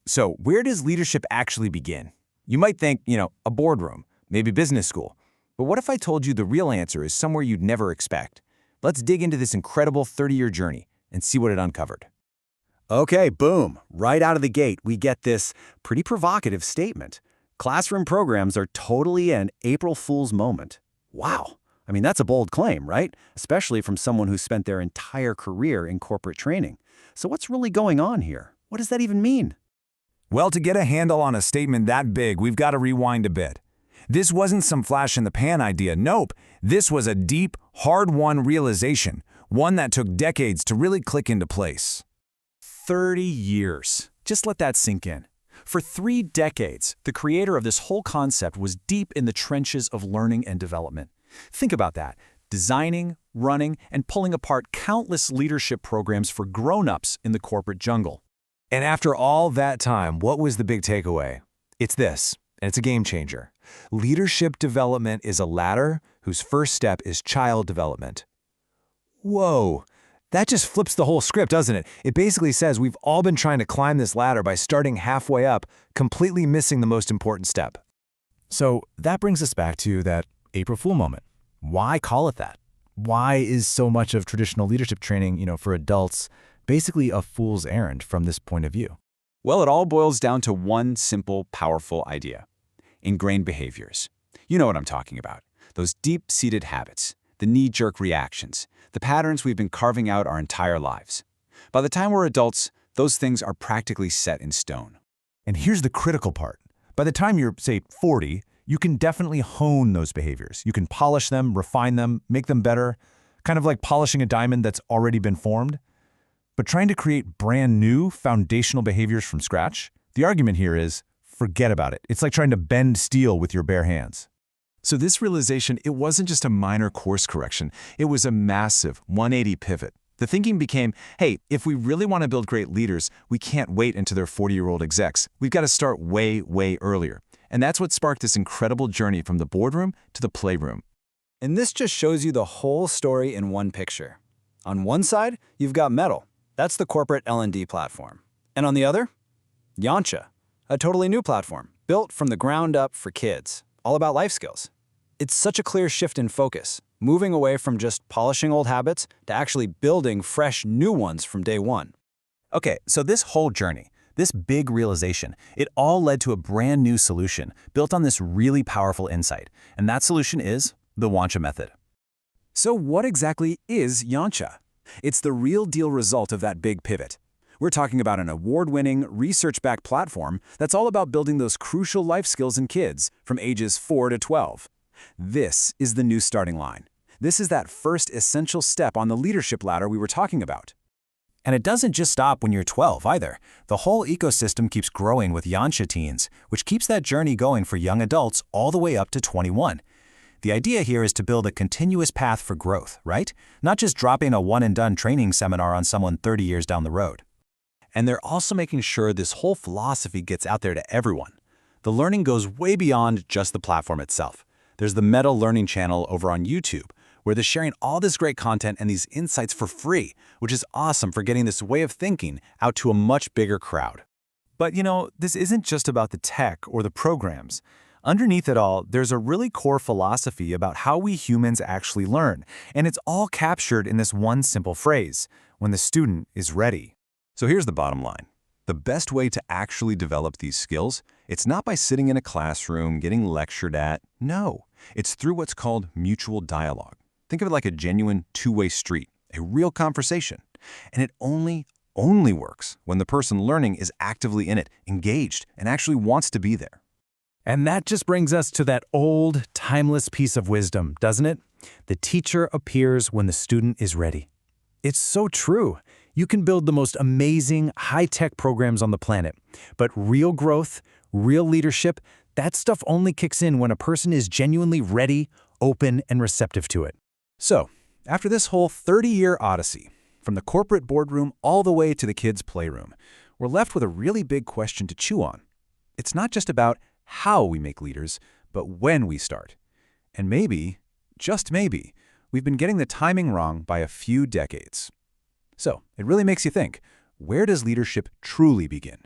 So where does leadership actually begin? You might think, a boardroom, maybe business school. But what if I told you the real answer is somewhere you'd never expect? Let's dig into this incredible 30-year journey and see what it uncovered. Okay, boom. Right out of the gate, we get this pretty provocative statement. Classroom programs are totally an April Fool's moment. Wow. I mean, that's a bold claim, right? Especially from someone who spent their entire career in corporate training. So what's really going on here? What does that even mean? Well, to get a handle on a statement that big, we've got to rewind a bit. This wasn't some flash-in-the-pan idea. Nope. This was a deep, hard-won realization, one that took decades to really click into place. 30 years. Just let that sink in. For 3 decades, the creator of this whole concept was deep in the trenches of learning and development. Think about that. Designing, running, and pulling apart countless leadership programs for grown-ups in the corporate jungle. And after all that time, what was the big takeaway? It's this, and it's a game changer. Leadership development is a ladder whose first step is child development. Whoa, that just flips the whole script, doesn't it? It basically says we've all been trying to climb this ladder by starting halfway up, completely missing the most important step. So that brings us back to that April Fool moment. Why call it that? Why is so much of traditional leadership training, for adults, basically a fool's errand from this point of view? Well, it all boils down to one simple, powerful idea. Ingrained behaviors. You know what I'm talking about. Those deep-seated habits, the knee-jerk reactions, the patterns we've been carving out our entire lives. By the time we're adults, those things are practically set in stone. And here's the critical part. By the time you're, say, 40, you can definitely hone those behaviors. You can polish them, refine them, make them better, kind of like polishing a diamond that's already been formed. But trying to create brand new foundational behaviors from scratch, the argument here is, forget about it. It's like trying to bend steel with your bare hands. So this realization, it wasn't just a minor course correction. It was a massive 180 pivot. The thinking became, hey, if we really want to build great leaders, we can't wait until they're 40-year-old execs. We've got to start way, way earlier. And that's what sparked this incredible journey from the boardroom to the playroom. And this just shows you the whole story in one picture. On one side, you've got Metal. That's the corporate L&D platform. And on the other, Yancha, a totally new platform, built from the ground up for kids, all about life skills. It's such a clear shift in focus, moving away from just polishing old habits to actually building fresh new ones from day one. Okay, so this whole journey, this big realization, it all led to a brand new solution built on this really powerful insight. And that solution is the Yancha method. So what exactly is Yancha? It's the real deal result of that big pivot. We're talking about an award-winning, research-backed platform that's all about building those crucial life skills in kids from ages 4 to 12. This is the new starting line. This is that first essential step on the leadership ladder we were talking about. And it doesn't just stop when you're 12 either. The whole ecosystem keeps growing with Yancha teens, which keeps that journey going for young adults all the way up to 21. The idea here is to build a continuous path for growth, right? Not just dropping a one-and-done training seminar on someone 30 years down the road. And they're also making sure this whole philosophy gets out there to everyone. The learning goes way beyond just the platform itself. There's the Meta Learning channel over on YouTube, where they're sharing all this great content and these insights for free, which is awesome for getting this way of thinking out to a much bigger crowd. But this isn't just about the tech or the programs. Underneath it all, there's a really core philosophy about how we humans actually learn, and it's all captured in this one simple phrase, when the student is ready. So here's the bottom line. The best way to actually develop these skills, it's not by sitting in a classroom, getting lectured at. No, it's through what's called mutual dialogue. Think of it like a genuine two-way street, a real conversation. And it only works when the person learning is actively in it, engaged, and actually wants to be there. And that just brings us to that old, timeless piece of wisdom, doesn't it? The teacher appears when the student is ready. It's so true. You can build the most amazing, high-tech programs on the planet, but real growth, real leadership, that stuff only kicks in when a person is genuinely ready, open, and receptive to it. So, after this whole 30-year odyssey, from the corporate boardroom all the way to the kids' playroom, we're left with a really big question to chew on. It's not just about how we make leaders, but when we start. And maybe, just maybe, we've been getting the timing wrong by a few decades. So, it really makes you think, where does leadership truly begin?